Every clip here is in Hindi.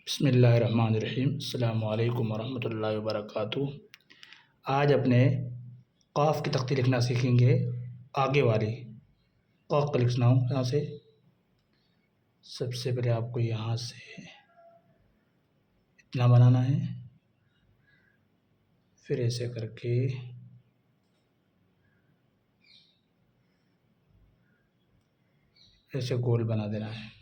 बिस्मिल्लाहिर्रहमानिर्रहीम। अस्सलामु अलैकुम वरहमतुल्लाहि वबरकातुहू। आज अपने क़ाफ़ की तख्ती लिखना सीखेंगे। आगे वाली क़ाफ़ का लिखना हूँ यहाँ से। सबसे पहले आपको यहाँ से इतना बनाना है, फिर ऐसे करके ऐसे गोल बना देना है।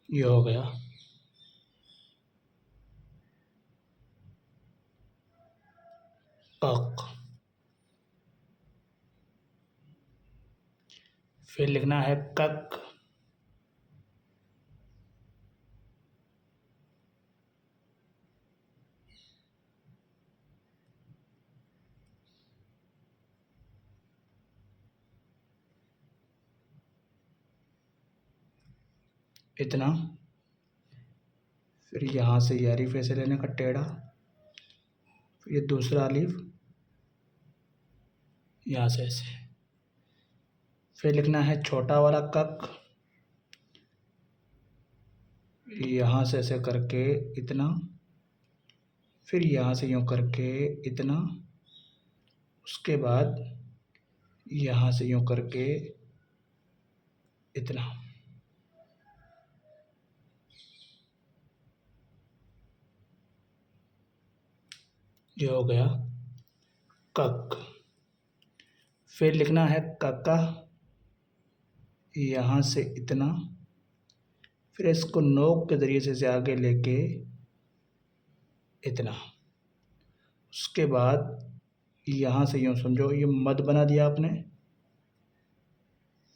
ये हो गया। क़। फिर लिखना है कक। इतना। फिर यहाँ से ये अलिफ ऐसे लेने का टेढ़ा, फिर ये दूसरा अलिफ यहाँ से ऐसे। फिर लिखना है छोटा वाला कक, यहाँ से ऐसे करके इतना, फिर यहाँ से यूँ करके इतना, उसके बाद यहाँ से यूँ करके इतना। ये हो गया कक। फिर लिखना है काका, यहाँ से इतना, फिर इसको नोक के ज़रिए से आगे लेके इतना। उसके बाद यहाँ से यूँ समझो ये मद बना दिया आपने,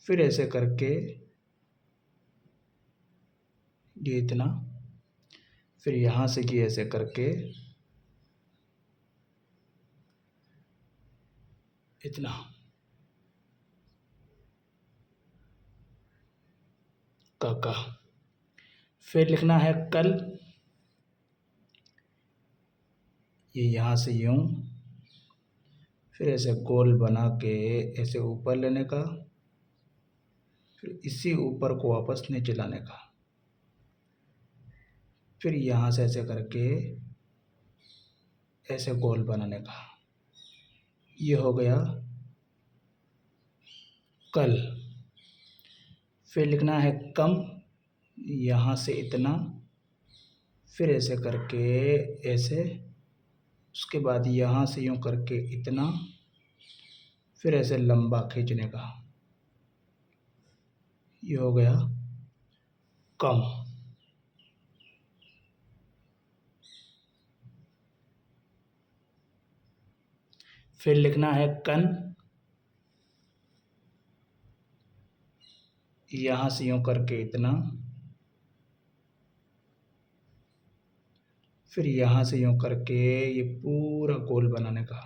फिर ऐसे करके ये इतना, फिर यहाँ से ये ऐसे करके इतना। काका। फिर लिखना है कल, ये यहाँ से यूँ, फिर ऐसे गोल बना के ऐसे ऊपर लेने का, फिर इसी ऊपर को वापस नीचे लाने का, फिर यहाँ से ऐसे करके ऐसे गोल बनाने का। ये हो गया कल। फिर लिखना है कम, यहाँ से इतना, फिर ऐसे करके ऐसे, उसके बाद यहाँ से यूँ करके इतना, फिर ऐसे लंबा खींचने का। ये हो गया कम। फिर लिखना है कन, यहाँ से यूँ करके इतना, फिर यहाँ से यूँ करके ये पूरा गोल बनाने का।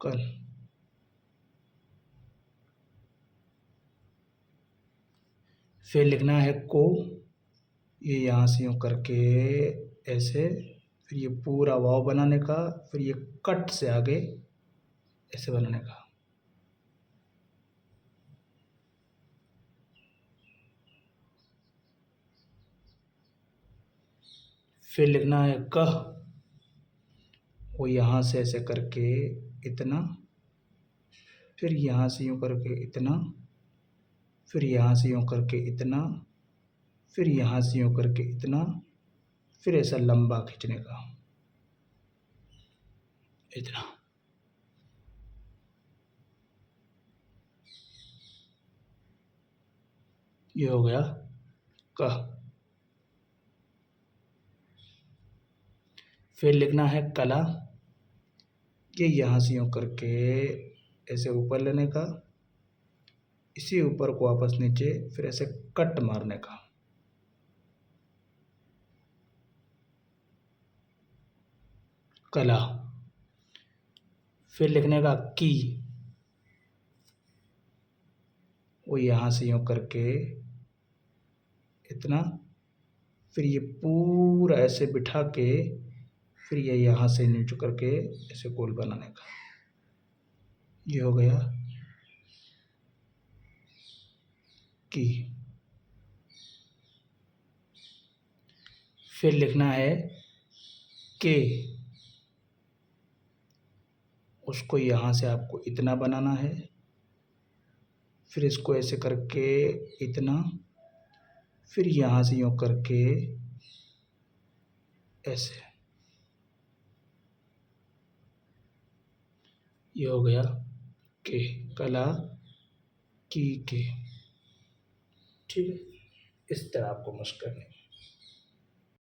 कल। फिर लिखना है को, ये यहाँ से यूँ करके ऐसे, फिर ये पूरा वाव बनाने का, फिर ये कट से आगे ऐसे बनाने का। फिर लिखना है कह, वो यहाँ से ऐसे करके इतना, फिर यहाँ से यूँ करके इतना, फिर यहाँ से यूँ करके इतना, फिर यहाँ से यूँ करके इतना, फिर ऐसा लंबा खींचने का। इतना। ये हो गया कह। फिर लिखना है कला, ये यहाँ से यूँ करके ऐसे ऊपर लेने का, इसी ऊपर को वापस नीचे, फिर ऐसे कट मारने का। कला। फिर लिखने का की, वो यहाँ से यूँ करके इतना, फिर ये पूरा ऐसे बिठा के, फिर ये यहाँ से नीचे करके ऐसे गोल बनाने का। ये हो गया की। फिर लिखना है के, उसको यहाँ से आपको इतना बनाना है, फिर इसको ऐसे करके इतना, फिर यहाँ से यूँ करके ऐसे। ये हो गया के, कला की के। ठीक है, इस तरह आपको मशक करनी है।